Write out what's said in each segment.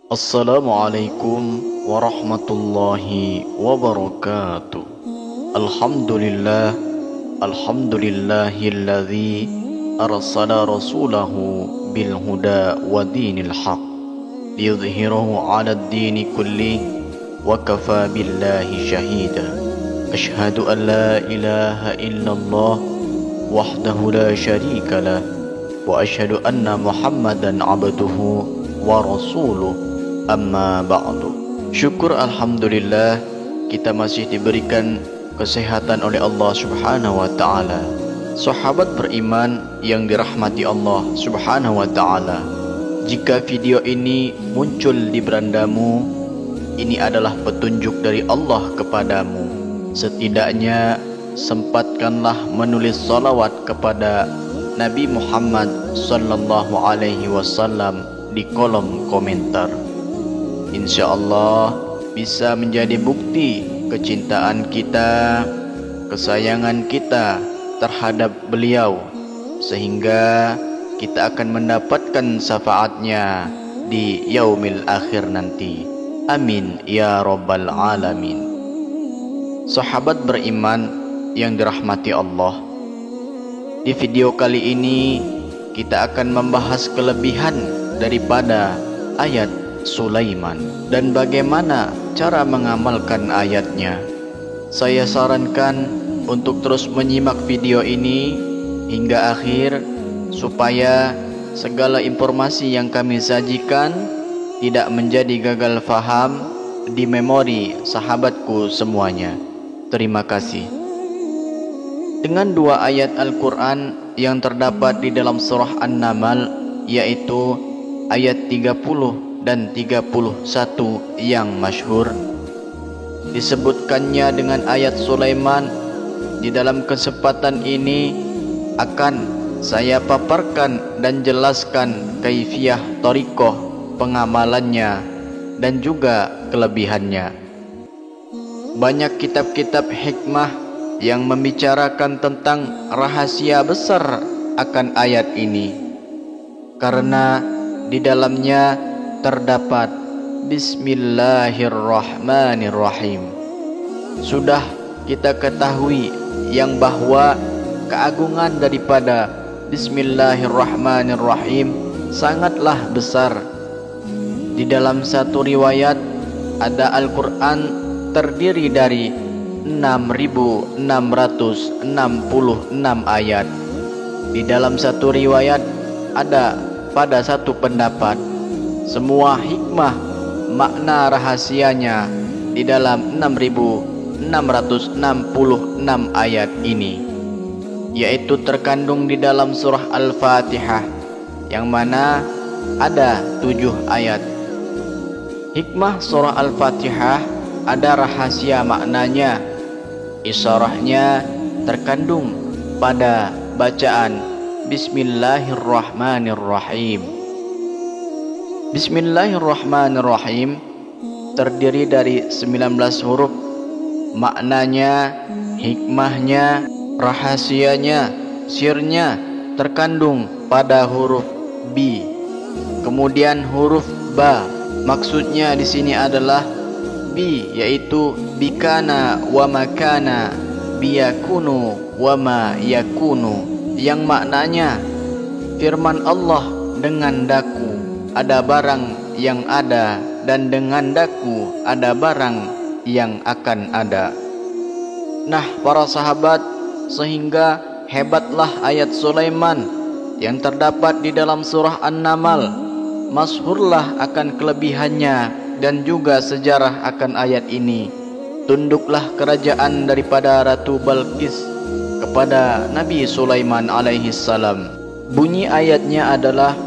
Assalamualaikum warahmatullahi wabarakatuh. Alhamdulillahilladzi arsala rasulahu bil huda wa dinil haq liyudhhirahu 'alad dini kulli wa kafa billahi shahida. Asyhadu an la ilaha illallah wahdahu la syarika lah wa asyhadu anna Muhammadan 'abduhu wa rasuluh. Amma ba'du. Syukur alhamdulillah kita masih diberikan kesehatan oleh Allah Subhanahu wa taala. Sahabat beriman yang dirahmati Allah Subhanahu wa taala, jika video ini muncul di berandamu, ini adalah petunjuk dari Allah kepadamu. Setidaknya sempatkanlah menulis salawat kepada Nabi Muhammad sallallahu alaihi wasallam di kolom komentar. InsyaAllah bisa menjadi bukti kecintaan kita, kesayangan kita terhadap beliau, sehingga kita akan mendapatkan syafaatnya di yaumil akhir nanti. Amin ya rabbal alamin. Sahabat beriman yang dirahmati Allah, di video kali ini kita akan membahas kelebihan daripada ayat Sulaiman dan bagaimana cara mengamalkan ayatnya. Saya sarankan untuk terus menyimak video ini hingga akhir supaya segala informasi yang kami sajikan tidak menjadi gagal faham di memori sahabatku semuanya. Terima kasih. Dengan dua ayat Al-Quran yang terdapat di dalam surah An-Naml, yaitu ayat 30 dan 31 yang masyhur, disebutkannya dengan ayat Sulaiman. Di dalam kesempatan ini akan saya paparkan dan jelaskan kaifiyah thariqah pengamalannya dan juga kelebihannya. Banyak kitab-kitab hikmah yang membicarakan tentang rahasia besar akan ayat ini, karena di dalamnya terdapat Bismillahirrahmanirrahim. Sudah kita ketahui yang bahwa keagungan daripada Bismillahirrahmanirrahim sangatlah besar. Di dalam satu riwayat ada Al-Quran terdiri dari 6.666 ayat. Di dalam satu riwayat ada pada satu pendapat semua hikmah makna rahasianya di dalam 6.666 ayat ini, yaitu terkandung di dalam surah Al-Fatihah yang mana ada 7 ayat. Hikmah surah Al-Fatihah ada rahasia maknanya, isyarahnya terkandung pada bacaan Bismillahirrahmanirrahim. Bismillahirrahmanirrahim terdiri dari 19 huruf. Maknanya, hikmahnya, rahasianya, sirnya terkandung pada huruf B. Kemudian huruf Ba. Maksudnya di sini adalah B, yaitu bikana wa makana, biyakunu wa ma yakunu, yang maknanya firman Allah, dengan daku ada barang yang ada, dan dengan daku ada barang yang akan ada. Nah, para sahabat, sehingga hebatlah ayat Sulaiman yang terdapat di dalam surah An-Naml. Masyhurlah akan kelebihannya dan juga sejarah akan ayat ini. Tunduklah kerajaan daripada Ratu Balqis kepada Nabi Sulaiman alaihi salam. Bunyi ayatnya adalah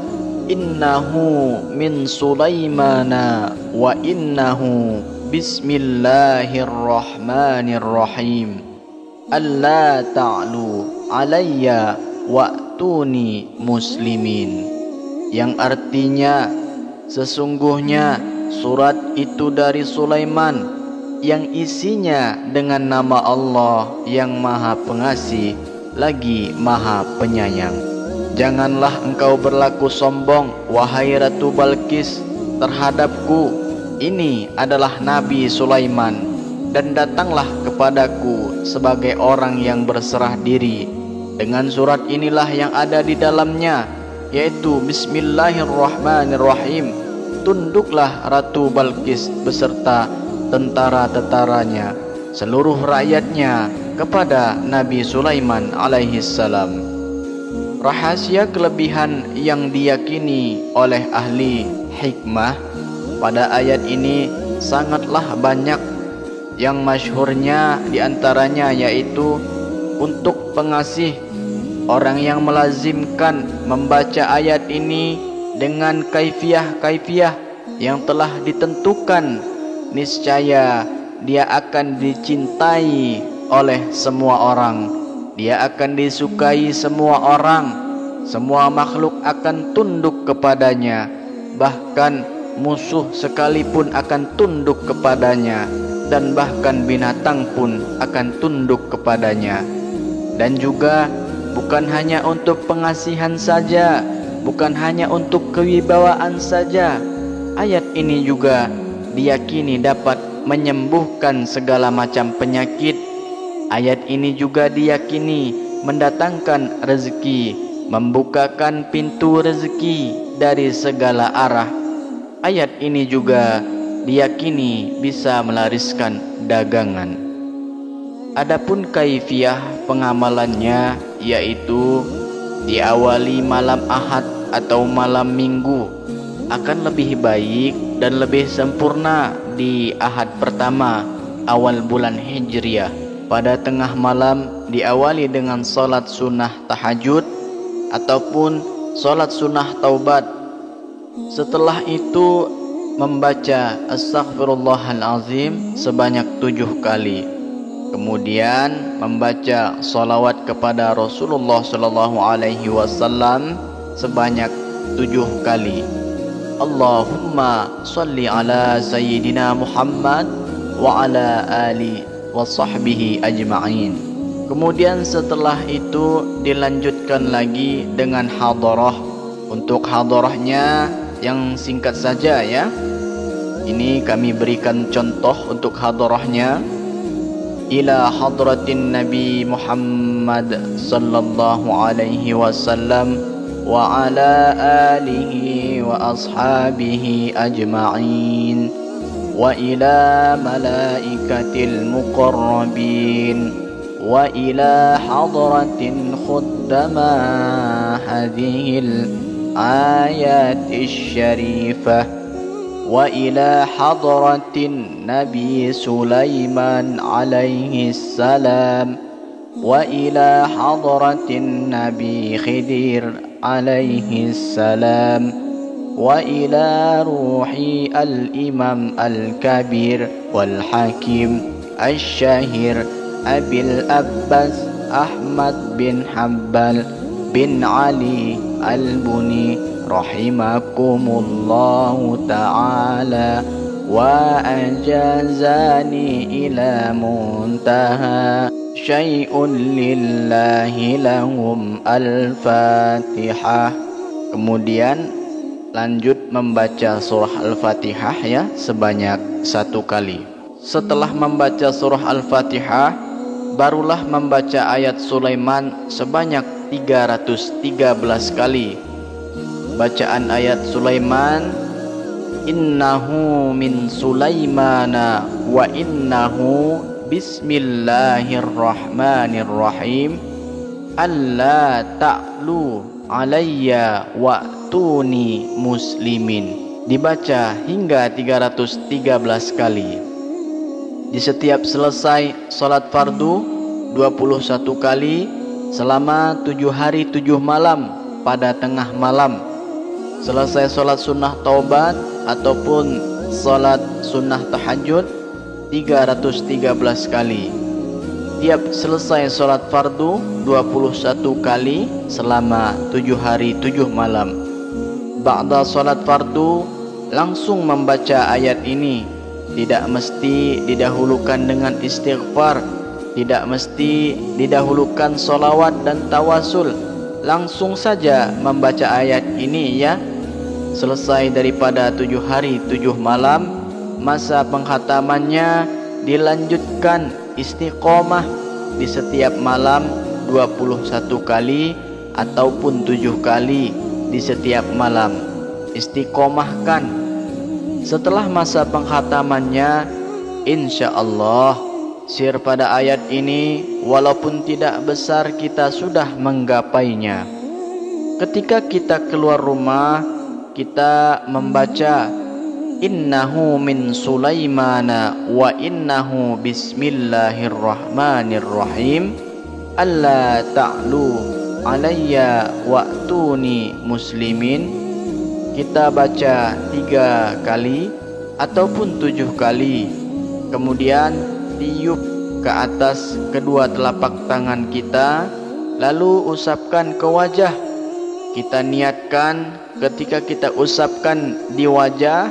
innahu min Sulaimana wa innahu bismillahirrahmanirrahim alla ta'lu alayya wa'tuni muslimin, yang artinya sesungguhnya surat itu dari Sulaiman yang isinya dengan nama Allah yang Maha Pengasih lagi Maha Penyayang. Janganlah engkau berlaku sombong, wahai Ratu Balqis, terhadapku. Ini adalah Nabi Sulaiman, dan datanglah kepadaku sebagai orang yang berserah diri dengan surat inilah yang ada di dalamnya, yaitu Bismillahirrahmanirrahim. Tunduklah Ratu Balqis beserta tentara-tentaranya, seluruh rakyatnya, kepada Nabi Sulaiman alaihissalam. Rahasia kelebihan yang diyakini oleh ahli hikmah pada ayat ini sangatlah banyak. Yang masyhurnya diantaranya yaitu untuk pengasih, orang yang melazimkan membaca ayat ini dengan kaifiah yang telah ditentukan, niscaya dia akan dicintai oleh semua orang, dia akan disukai semua orang, semua makhluk akan tunduk kepadanya, bahkan musuh sekalipun akan tunduk kepadanya, dan bahkan binatang pun akan tunduk kepadanya. Dan juga bukan hanya untuk pengasihan saja, bukan hanya untuk kewibawaan saja, ayat ini juga diyakini dapat menyembuhkan segala macam penyakit. Ayat ini juga diyakini mendatangkan rezeki, membukakan pintu rezeki dari segala arah. Ayat ini juga diyakini bisa melariskan dagangan. Adapun kaifiah pengamalannya yaitu diawali malam Ahad atau malam Minggu, akan lebih baik dan lebih sempurna di Ahad pertama awal bulan Hijriah. Pada tengah malam diawali dengan salat sunnah tahajud ataupun salat sunnah taubat. Setelah itu membaca astaghfirullahalazim sebanyak 7 kali. Kemudian membaca salawat kepada Rasulullah sallallahu alaihi wasallam sebanyak 7 kali. Allahumma salli ala sayyidina Muhammad wa ala ali wa sahbihi ajma'in. Kemudian setelah itu dilanjutkan lagi dengan hadarah. Untuk hadarahnya yang singkat saja ya. Ini kami berikan contoh untuk hadarahnya. Ila hadratin Nabi Muhammad sallallahu alaihi wasallam wa ala alihi wa ashabihi ajma'in, wa ila malaikatil muqarrabin, wa ila hadratin khuddama hadhil ayatis syarifah, wa ila hadratin Nabi Sulaiman alaihi salam, wa ila hadratin Nabi Khidir alaihi salam, wa ila ruhi al-imam al-kabir wal-hakim al-syahir Abil Abbas Ahmad bin Hanbal bin Ali al-Buni rahimakumullahu ta'ala wa ajazani ila muntaha syai'un lillahi lahum al-Fatihah. Kemudian lanjut membaca surah Al-Fatihah ya sebanyak 1 kali. Setelah membaca surah Al-Fatihah, barulah membaca ayat Sulaiman sebanyak 313 kali. Bacaan ayat Sulaiman, innahu min Sulaimana wa innahu bismillahirrahmanirrahim alla ta'lu alayya wa'tuni muslimin. Dibaca hingga 313 kali. Di setiap selesai salat fardu 21 kali selama 7 hari 7 malam pada tengah malam. Selesai salat sunnah taubat ataupun salat sunnah tahajud 313 kali. Tiap selesai salat fardu 21 kali selama 7 hari 7 malam. Ba'da salat fardu langsung membaca ayat ini. Tidak mesti didahulukan dengan istighfar, tidak mesti didahulukan solawat dan tawasul. langsung saja membaca ayat ini ya. Selesai daripada 7 hari 7 malam, masa penghatamannya dilanjutkan istiqomah di setiap malam 21 kali ataupun 7 kali di setiap malam. Istiqomahkan. Setelah masa penghatamannya, insya Allah sir pada ayat ini walaupun tidak besar kita sudah menggapainya. Ketika kita keluar rumah, kita membaca innahu min Sulaimana wa innahu bismillahirrahmanirrahim alla ta'lu alayya wa'tuni muslimin. Kita baca 3 kali ataupun 7 kali, kemudian tiup ke atas kedua telapak tangan kita, lalu usapkan ke wajah. Kita niatkan ketika kita usapkan di wajah,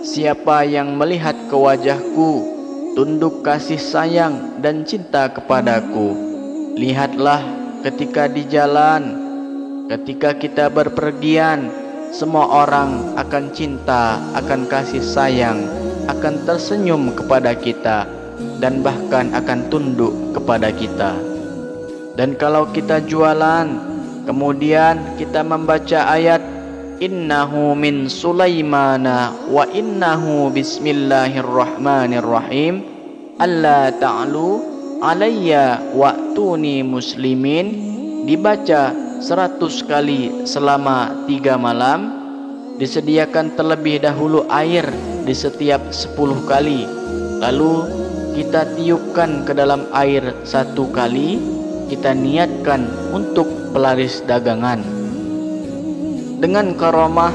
siapa yang melihat ke wajahku tunduk kasih sayang dan cinta kepadaku. Lihatlah ketika di jalan, ketika kita berpergian, semua orang akan cinta, akan kasih sayang, akan tersenyum kepada kita, dan bahkan akan tunduk kepada kita. Dan kalau kita jualan, kemudian kita membaca ayat innahu min Sulaimana wa innahu bismillahirrahmanirrahim alla ta'lu alayya wa'tuni muslimin, dibaca 100 kali selama 3 malam. Disediakan terlebih dahulu air di setiap 10 kali, lalu kita tiupkan ke dalam air 1 kali. Kita niatkan untuk pelaris dagangan. Dengan karamah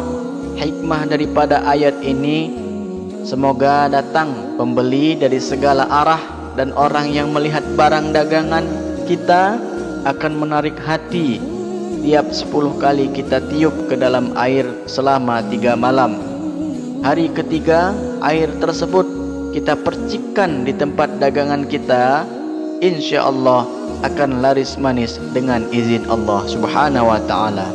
hikmah daripada ayat ini, semoga datang pembeli dari segala arah, dan orang yang melihat barang dagangan kita akan menarik hati. Tiap 10 kali kita tiup ke dalam air selama 3 malam. Hari ketiga air tersebut kita percikkan di tempat dagangan kita, insya Allah akan laris manis dengan izin Allah subhanahu wa ta'ala.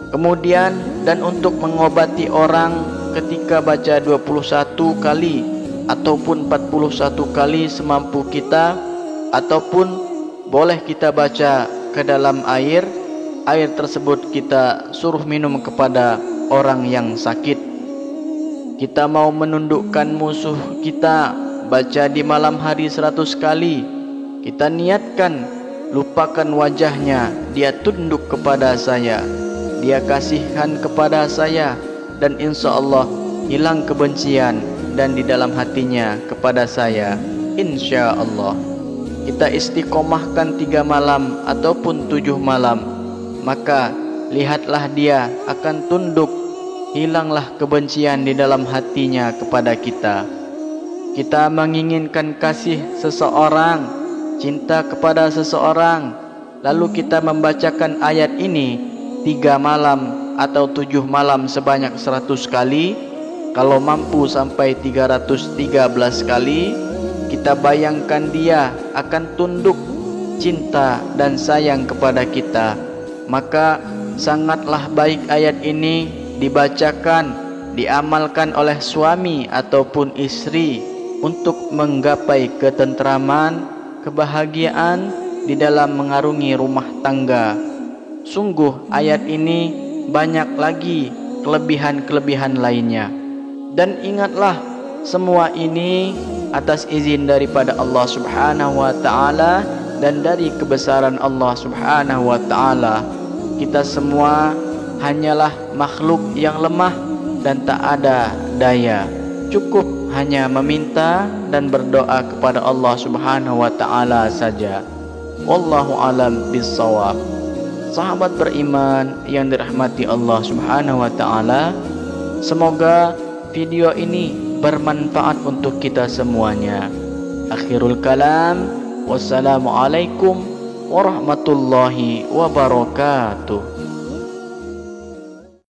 Kemudian, dan untuk mengobati orang ketika baca 21 kali ataupun 41 kali semampu kita, ataupun boleh kita baca ke dalam air tersebut kita suruh minum kepada orang yang sakit. Kita mau menundukkan musuh kita, baca di malam hari 100 kali. Kita niatkan, lupakan wajahnya, dia tunduk kepada saya, dia kasihan kepada saya, dan insya Allah hilang kebencian dan di dalam hatinya kepada saya, insya Allah. Kita istiqomahkan 3 malam ataupun 7 malam, maka lihatlah dia akan tunduk, hilanglah kebencian di dalam hatinya kepada kita. Kita menginginkan kasih seseorang, cinta kepada seseorang, lalu kita membacakan ayat ini 3 malam atau 7 malam sebanyak 100 kali. Kalau mampu sampai 313 kali, kita bayangkan dia akan tunduk, cinta dan sayang kepada kita. Maka sangatlah baik ayat ini dibacakan, diamalkan oleh suami ataupun istri untuk menggapai ketentraman, kebahagiaan di dalam mengarungi rumah tangga. Sungguh ayat ini banyak lagi kelebihan-kelebihan lainnya. Dan ingatlah, semua ini atas izin daripada Allah subhanahu wa ta'ala dan dari kebesaran Allah subhanahu wa ta'ala. Kita semua hanyalah makhluk yang lemah dan tak ada daya. Cukup hanya meminta dan berdoa kepada Allah subhanahu wa ta'ala saja. Wallahu alam bissawab. Sahabat beriman yang dirahmati Allah subhanahu wa ta'ala, semoga video ini bermanfaat untuk kita semuanya. Akhirul kalam, wassalamualaikum warahmatullahi wabarakatuh.